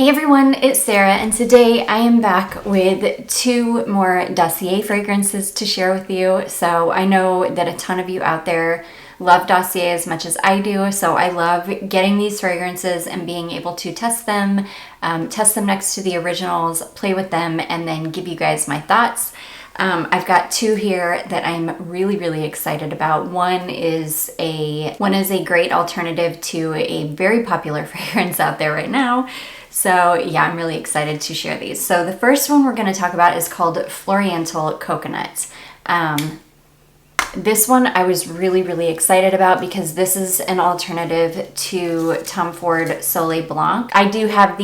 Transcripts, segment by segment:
Hey everyone, it's Sarah, and today I am back with two more Dossier fragrances to share with you. So I know that a ton of you out there love Dossier as much as I do, so I love getting these fragrances and being able to test them next to the originals, play with them, and then give you guys my thoughts. I've got two here that I'm really excited about. One is a great alternative to a very popular fragrance out there right now. So yeah, I'm really excited to share these. So the first one we're going to talk about is called Floriantel Coconut. This one I was really excited about because this is an alternative to Tom Ford Soleil Blanc. I do have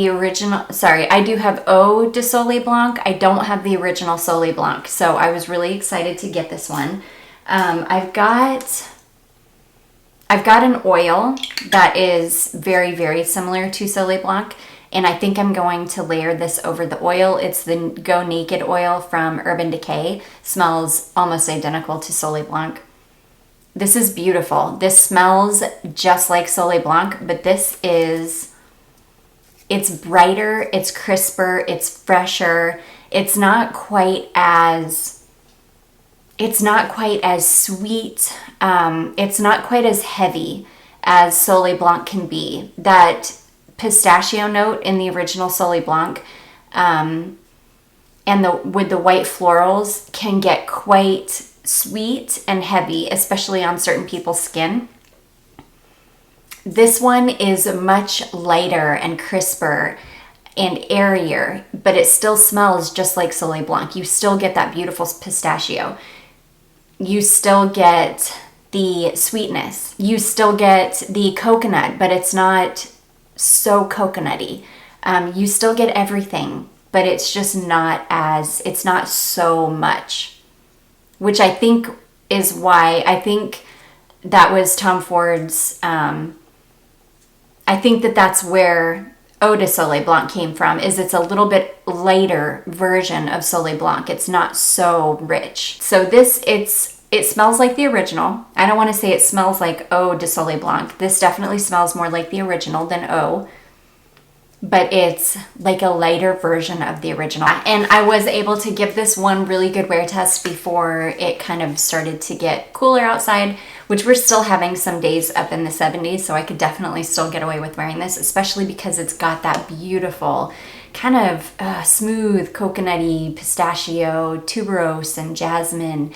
Eau de Soleil Blanc. I don't have the original Soleil Blanc, so I was really excited to get this one. I've got an oil that is very similar to Soleil Blanc, and I think I'm going to layer this over the oil. It's the Go Naked oil from Urban Decay. Smells almost identical to Soleil Blanc. This is beautiful. This smells just like Soleil Blanc, but it's brighter, it's crisper, it's fresher. It's not quite as sweet. It's not quite as heavy as Soleil Blanc can be. That pistachio note in the original Soleil Blanc and with the white florals can get quite sweet and heavy, especially on certain people's skin. This one is much lighter and crisper and airier, but it still smells just like Soleil Blanc. You still get that beautiful pistachio. You still get the sweetness. You still get the coconut, but it's not so coconutty. You still get everything, but it's just it's not so much, which I think is why I think that was Tom Ford's, I think that's where Eau de Soleil Blanc came from, is it's a little bit lighter version of Soleil Blanc. It's not so rich. So it smells like the original. I don't want to say it smells like Eau de Soleil Blanc. This definitely smells more like the original than Eau, but it's like a lighter version of the original. And I was able to give this one really good wear test before it kind of started to get cooler outside, which we're still having some days up in the 70s, so I could definitely still get away with wearing this, especially because it's got that beautiful kind of smooth coconutty pistachio, tuberose, and jasmine.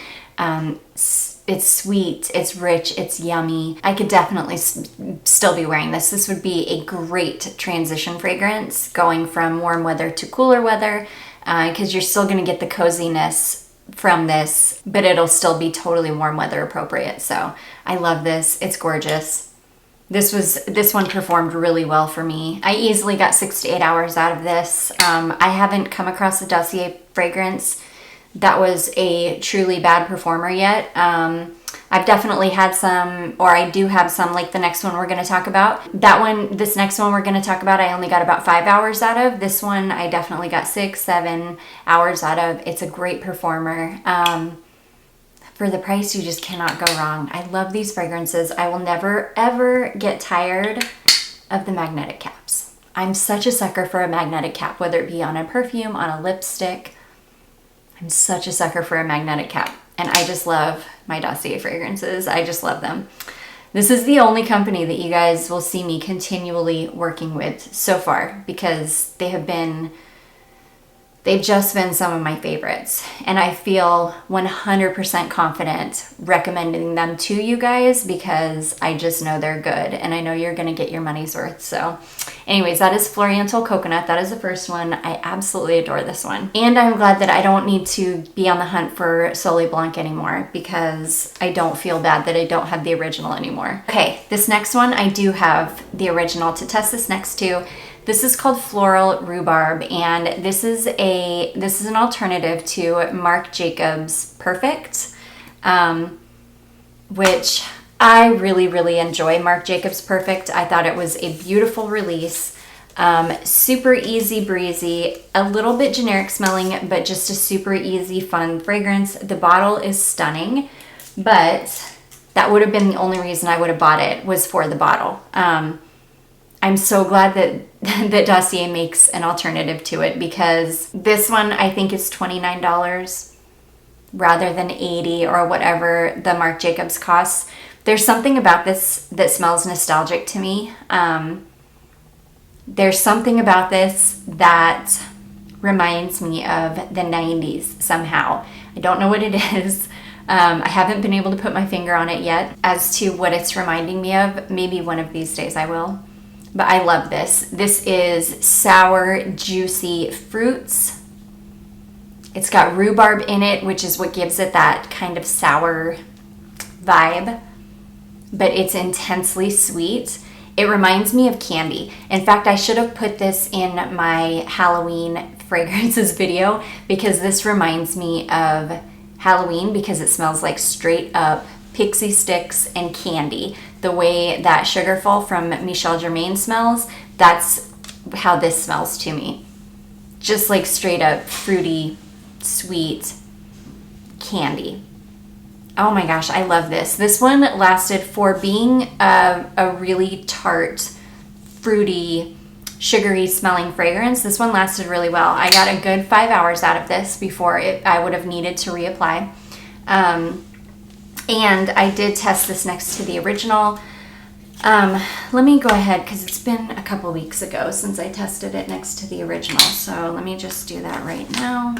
It's sweet, it's rich, it's yummy. I could definitely still be wearing this. This would be a great transition fragrance going from warm weather to cooler weather, because you're still going to get the coziness from this, but it'll still be totally warm weather appropriate. So I love this. It's gorgeous. This one performed really well for me. I easily got 6 to 8 hours out of this. I haven't come across a Dossier fragrance that was a truly bad performer yet. I've definitely had some, or I do have some, like the next one we're going to talk about. This next one we're going to talk about, I only got about 5 hours out of. This one I definitely got 6, 7 hours out of. It's a great performer. For the price, you just cannot go wrong. I love these fragrances. I will never ever get tired of the magnetic caps. I'm such a sucker for a magnetic cap, whether it be on a perfume, on a lipstick. I'm such a sucker for a magnetic cap, and I just love my Dossier fragrances. I just love them. This is the only company that you guys will see me continually working with so far, because they've just been some of my favorites, and I feel 100% confident recommending them to you guys because I just know they're good, and I know you're going to get your money's worth. So anyways, that is Floriantel Coconut. That is the first one. I absolutely adore this one, and I'm glad that I don't need to be on the hunt for Soleil Blanc anymore, because I don't feel bad that I don't have the original anymore. Okay, this next one, I do have the original to test this next to. This is called Floral Rhubarb, and this is an alternative to Marc Jacobs Perfect, which I really enjoy. Marc Jacobs Perfect, I thought it was a beautiful release, super easy breezy, a little bit generic smelling, but just a super easy fun fragrance. The bottle is stunning, but that would have been the only reason I would have bought it, was for the bottle. I'm so glad that that Dossier makes an alternative to it, because this one I think is $29 rather than $80 or whatever the Marc Jacobs costs. There's something about this that smells nostalgic to me. There's something about this that reminds me of the 90s somehow. I don't know what it is. I haven't been able to put my finger on it yet as to what it's reminding me of. Maybe one of these days I will. But I love this. This is sour, juicy fruits. It's got rhubarb in it, which is what gives it that kind of sour vibe. But it's intensely sweet. It reminds me of candy. In fact, I should have put this in my Halloween fragrances video, because this reminds me of Halloween, because it smells like straight up pixie sticks and candy. The way that Sugarful from Michel Germain smells, that's how this smells to me. Just like straight up fruity, sweet candy. Oh my gosh, I love this. This one lasted, for being a really tart, fruity, sugary smelling fragrance, this one lasted really well. I got a good 5 hours out of this before I would have needed to reapply. And I did test this next to the original. Let me go ahead, because it's been a couple weeks ago since I tested it next to the original. So let me just do that right now.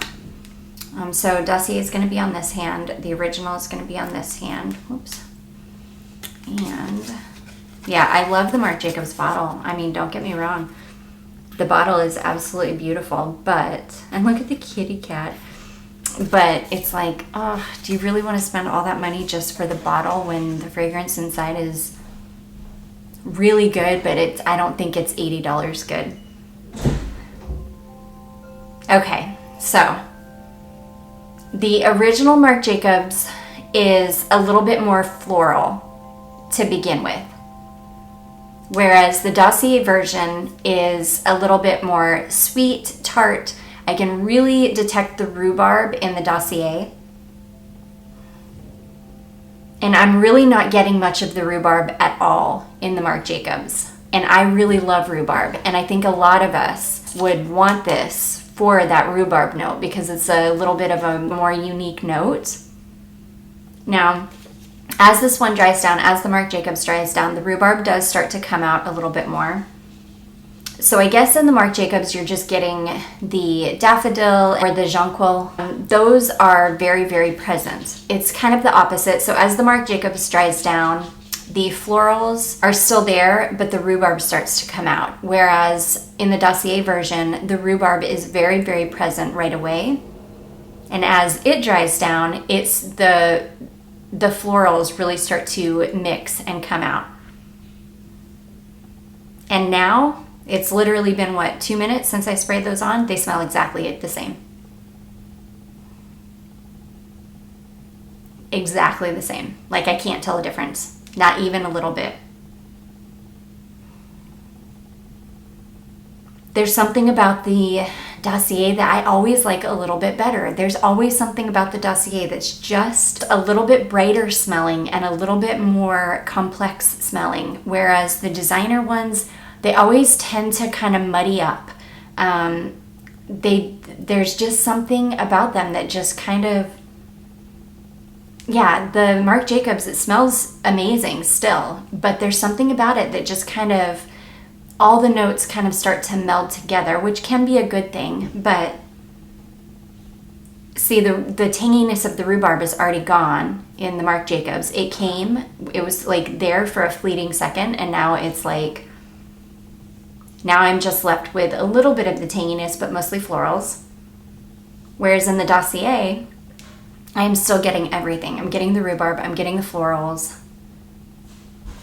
So Dossier is going to be on this hand. The original is going to be on this hand. Whoops. And yeah, I love the Marc Jacobs bottle. I mean, don't get me wrong. The bottle is absolutely beautiful, but, and look at the kitty cat. But it's like, oh, do you really want to spend all that money just for the bottle when the fragrance inside is really good, but I don't think it's $80 good. Okay, so the original Marc Jacobs is a little bit more floral to begin with, whereas the Dossier version is a little bit more sweet, tart. I can really detect the rhubarb in the Dossier. And I'm really not getting much of the rhubarb at all in the Marc Jacobs. And I really love rhubarb. And I think a lot of us would want this for that rhubarb note, because it's a little bit of a more unique note. Now, as this one dries down, as the Marc Jacobs dries down, the rhubarb does start to come out a little bit more. So I guess in the Marc Jacobs, you're just getting the daffodil or the jonquil. Those are very, very present. It's kind of the opposite. So as the Marc Jacobs dries down, the florals are still there, but the rhubarb starts to come out. Whereas in the Dossier version, the rhubarb is very, very present right away. And as it dries down, it's the florals really start to mix and come out. And now, it's literally been, what, 2 minutes since I sprayed those on? They smell exactly the same. Exactly the same. Like, I can't tell a difference. Not even a little bit. There's something about the Dossier that I always like a little bit better. There's always something about the Dossier that's just a little bit brighter smelling and a little bit more complex smelling. Whereas the designer ones, they always tend to kind of muddy up. There's just something about them that just kind of, yeah, the Marc Jacobs, it smells amazing still, but there's something about it that just kind of, all the notes kind of start to meld together, which can be a good thing, but see, the tanginess of the rhubarb is already gone in the Marc Jacobs. It was like there for a fleeting second, and now it's like, now I'm just left with a little bit of the tanginess, but mostly florals. Whereas in the Dossier, I'm still getting everything. I'm getting the rhubarb, I'm getting the florals.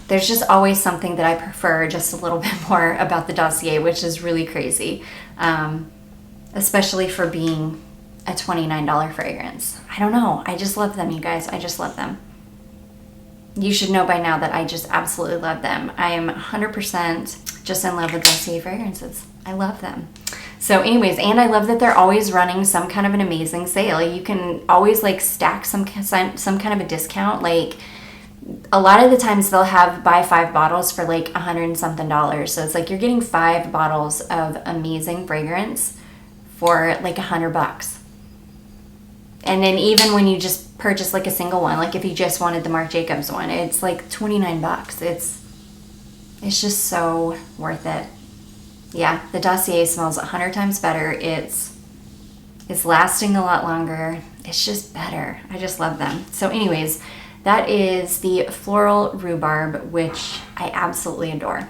There's just always something that I prefer just a little bit more about the Dossier, which is really crazy. Especially for being a $29 fragrance. I don't know. I just love them, you guys. I just love them. You should know by now that I just absolutely love them. I am 100% just in love with Dossier fragrances. I love them. So anyways, and I love that they're always running some kind of an amazing sale. You can always like stack some kind of a discount. Like a lot of the times they'll have buy 5 bottles for like $100 and something. So it's like you're getting 5 bottles of amazing fragrance for like $100. And then even when you just purchase like a single one, like if you just wanted the Marc Jacobs one, it's like $29. It's just so worth it. Yeah, the Dossier smells 100 times better. It's lasting a lot longer. It's just better. I just love them. So anyways, that is the Floral Rhubarb, which I absolutely adore.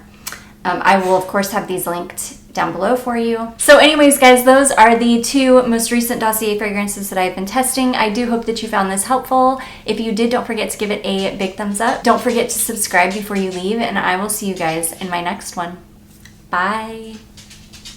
I will, of course, have these linked down below for you. So anyways, guys, those are the 2 most recent Dossier fragrances that I've been testing. I do hope that you found this helpful. If you did, don't forget to give it a big thumbs up. Don't forget to subscribe before you leave, and I will see you guys in my next one. Bye.